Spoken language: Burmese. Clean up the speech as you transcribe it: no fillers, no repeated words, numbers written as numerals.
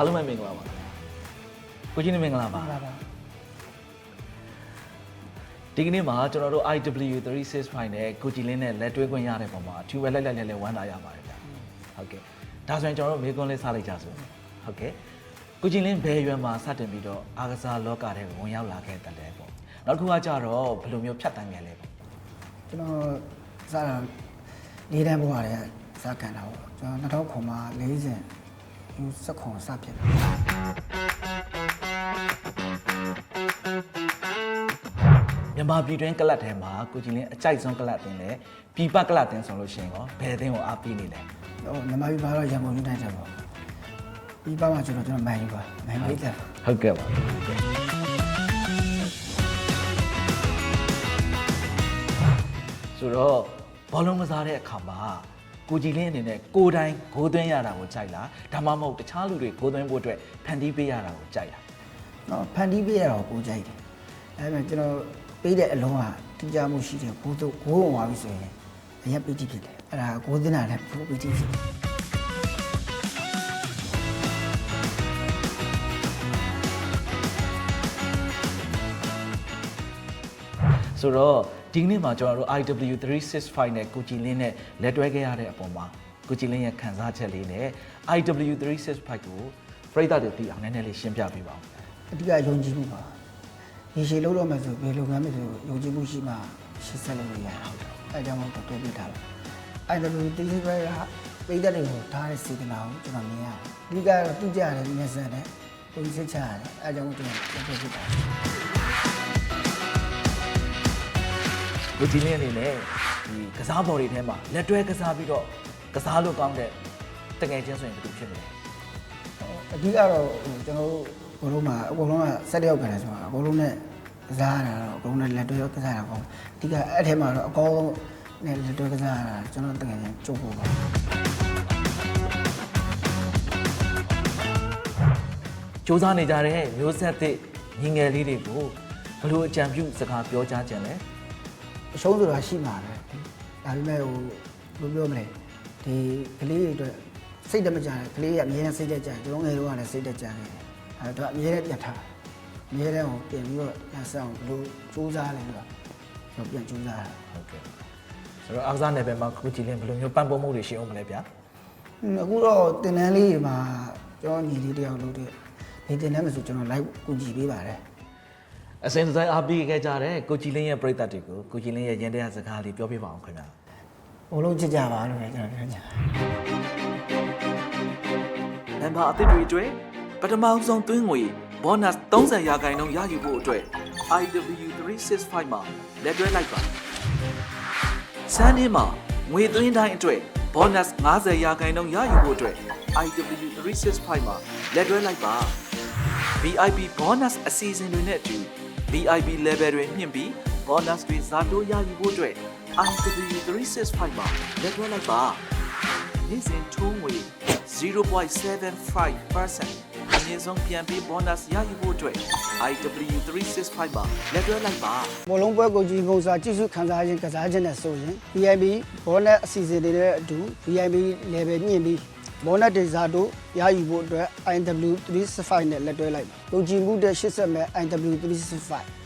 အားလုံးပဲမင်္ဂလာပါကိုကြီးနေမင်္ဂလာပါဒီကနေ့မှာကျွန်တော်တို့ IW365 နဲ့ကိုကြီးလင်းနဲ့လက်တွဲခွင့်ရတဲ့ပုံမှာအထူးပဲလက်ဝမ်းသာရပါတယ်ဗျဟုတ်ကဲ့ဒါဆိုရင်ကျွန်တော်တို့မေကွန်းလေးစားလိုက်ကြစို့ဟုတ်ကဲ့ကိုကြီးလင်းဘယ်ရွယ်မှာစတင်ပြီးတော့အားကစားလောကထဲဝင်ရောက်လာခဲ့တဲ့လဲပေါ့နောက်တစ်ခုကကြတော့ဘယ်လိုမျိုးဖြတ်တန်းခဲ့လဲပေါ့ကျွန်တော်စားတာ၄တန်းဘဝတည်းစကန်တာပေါ့ကျွန်တော်2000မှာ40စက်ခွန်စဖြစ်တယ်မြန်မာပြည်တွင်းကလပ်ထဲမှာကိုကြီးလင်းအကြိုက်ဆုံးကလပ်တင်လဲပြည်ပကလပ်တင်ဆိုလို့ရှိရင်ရောဘယ်အသင်းကိုအားပေးနေလဲဟိုမြန်မာပြည်မှာတော့ရန်ကုန်ယူနိုက်တက်ပေါ့ပြည်ပမှာကျွန်တော်မန်ယူပါမန်ယူတက်ဟုတ်ကဲ့ပါဆိုတော့ဘောလုံးကစားတဲ့အခါမှာကိုကြီးလင်းအနေနဲ့ကိုယ်တိုင်ဂိုးသွင်းရတာကိုကြိုက်လားဒါမှမဟုတ်တခြားလူတွေဂိုးသွင်းဖို့အတွက်ဖန်တီးပေးရတာကိုကြိုက်လားနော်ဖန်တီးပေးရတာကိုကြိုက်တယ်ဒါပေမဲ့ကျွန်တော်ပေးတဲ့အလုံးကတိကျမှုရှိတယ်ဂိုးဝင်သွားပြီဆိုရင်အရင်ပေးကြည့်ဖြစ်တယ်အဲ့ဒါဂိုးသွင်းတာလည်းပို့ပေးကြည့်ဖြစ်တယ်ဆိုတော့ဒီနေ့မှာကျွန်တော်တို့ IW365 နဲ့ကိုကြီးလင်းနဲ့လက်တွဲခဲ့ရတဲ့အပေါ်မှာကိုကြီးလင်းရဲ့ခံစားချက်လေးနဲ့ IW365 ကိုပရိသတ်တွေသိအောင်နည်းနည်းလေးရှင်းပြပေးပါဦးအဓိကယုံကြည်မှုပါရေရှည်လုပ်တော့မှဆိုဘယ်လိုမှမဆိုယုံကြည်မှုရှိမှရှင်းဆက်လို့ရတာဟုတ်တယ်အဲကြောင့်တော့တွဲပြထားတယ် IW365 ကပရိသတ်တွေကိုထားတဲ့စေတနာကိုကျွန်တော်မြင်ရတယ်အဓိကတော့တိကျတယ်မျက်စက်နဲ့ပုံစံချရတယ်အဲကြောင့်ကျွန်တော်တွဲပြထားတယ်ကိုကြီးလင်းအနေနဲ့ဒီကစားပေါ်တွေထဲမှာလက်တွဲကစားပြီးတော့ကစားလို့ကောင်းတဲ့တကယ်ချင်းဆိုရင်ဘယ်လိုဖြစ်မလဲအဓိကတော့ကျွန်တော်တို့ဘလုံးမှာအကုန်လုံးကဆက်ရောက်ကြတယ်ဆိုတာအကုန်လုံးနဲ့ကစားရတာတော့အကုန်လုံးနဲ့လက်တွဲကစားရတာပေါ့အဓိကအဲ့ထဲမှာတော့အကောင်းဆုံးနဲ့လက်တွဲကစားရတာကျွန်တော်တကယ်ချင်းကြိုးဖို့ပါစူးစမ်းနေကြတဲ့မျိုးဆက်သစ်ညီငယ်လေးတွေကိုဘယ်လိုအကြံပြုစကားပြောကြားကြလဲအရှုံးဆိုတာရှိမှာပဲဒါပေမဲ့ဟိုဘယ်လိုပြောမလဲဒီကလေးတွေအတွက်စိတ်တမကြတယ်ကလေးကအမြဲတမ်းစိတ်တက်ကြတယ်ကျွန်တော်ငယ်တော့ကလည်းစိတ်တက်ကြတယ်အဲတော့အမြဲတမ်းပြတ်ထားအမြဲတမ်းဟိုပြင်ပြီးတော့လက်ဆောင်ဘယ်လိုစူးစမ်းလဲဆိုတာကျွန်တော်ပြန်စူးစမ်းတာဟုတ်ကဲ့ဆိုတော့အားကစားနယ်ပယ်မှာကိုကြည်လင်းဘယ်လိုမျိုးပံ့ပိုးမှုတွေရှိအောင်မလဲဗျာအခုတော့တင်တန်းလေးတွေမှာကျွန်တော်ညီလေးတယောက်လုပ်တဲ့ဒီတင်တန်းမှာဆိုကျွန်တော် live ကူညီပေးပါတယ်အစဉ်တိုင်းအားပေးခဲ့ကြတဲ့ကိုကြည်လင်းရဲ့ပရိသတ်တွေကိုကိုကြည်လင်းရဲ့ရင်တရားစကားလေးပြောပြပါအောင်ခင်ဗျာဘလုံးချစ်ကြပါလို့လည်းကျွန်တော်ပြောချင်တယ်နံပါတ်အသစ်တွေအတွက်ပထမဆုံးသွင်းငွေ bonus 30%ရယူဖို့အတွက် IW365 မှာလက်တွဲလိုက်ပါစမ်းနေမှာငွေသွင်းတိုင်းအတွက် bonus 50%ရယူဖို့အတွက် IW365 မှာလက်တွဲလိုက်ပါ VIP bonus အစီအစဉ်တွေနဲ့အတူ VIP level တွေမြင့်ပြီး bonus တွေဇာတိုးရယူဖို့အတွက် IW365 မှာလက်တွဲလိုက်ပါနေ့စဉ်ထုံးငွေ 0.75% အနည်းဆုံးပြန်ပြီး bonus ရယူဖို့အတွက် IW365 မှာလက်တွဲလိုက်ပါဘောလုံးပွဲကိုကြီးငုံစာကြည့်စုခံစားခြင်းကစားခြင်းနဲ့ဆိုရင် VIP bonus အစီအစဉ်တွေနဲ့အတူ VIP level မြင့်ပြီးbonus တွေဇာတိုးရယူဖို့အတွက် IW365 နဲ့လက်တွဲလိုက်ပါယုံကြည်မှုတဲ့80မဲ့ IW365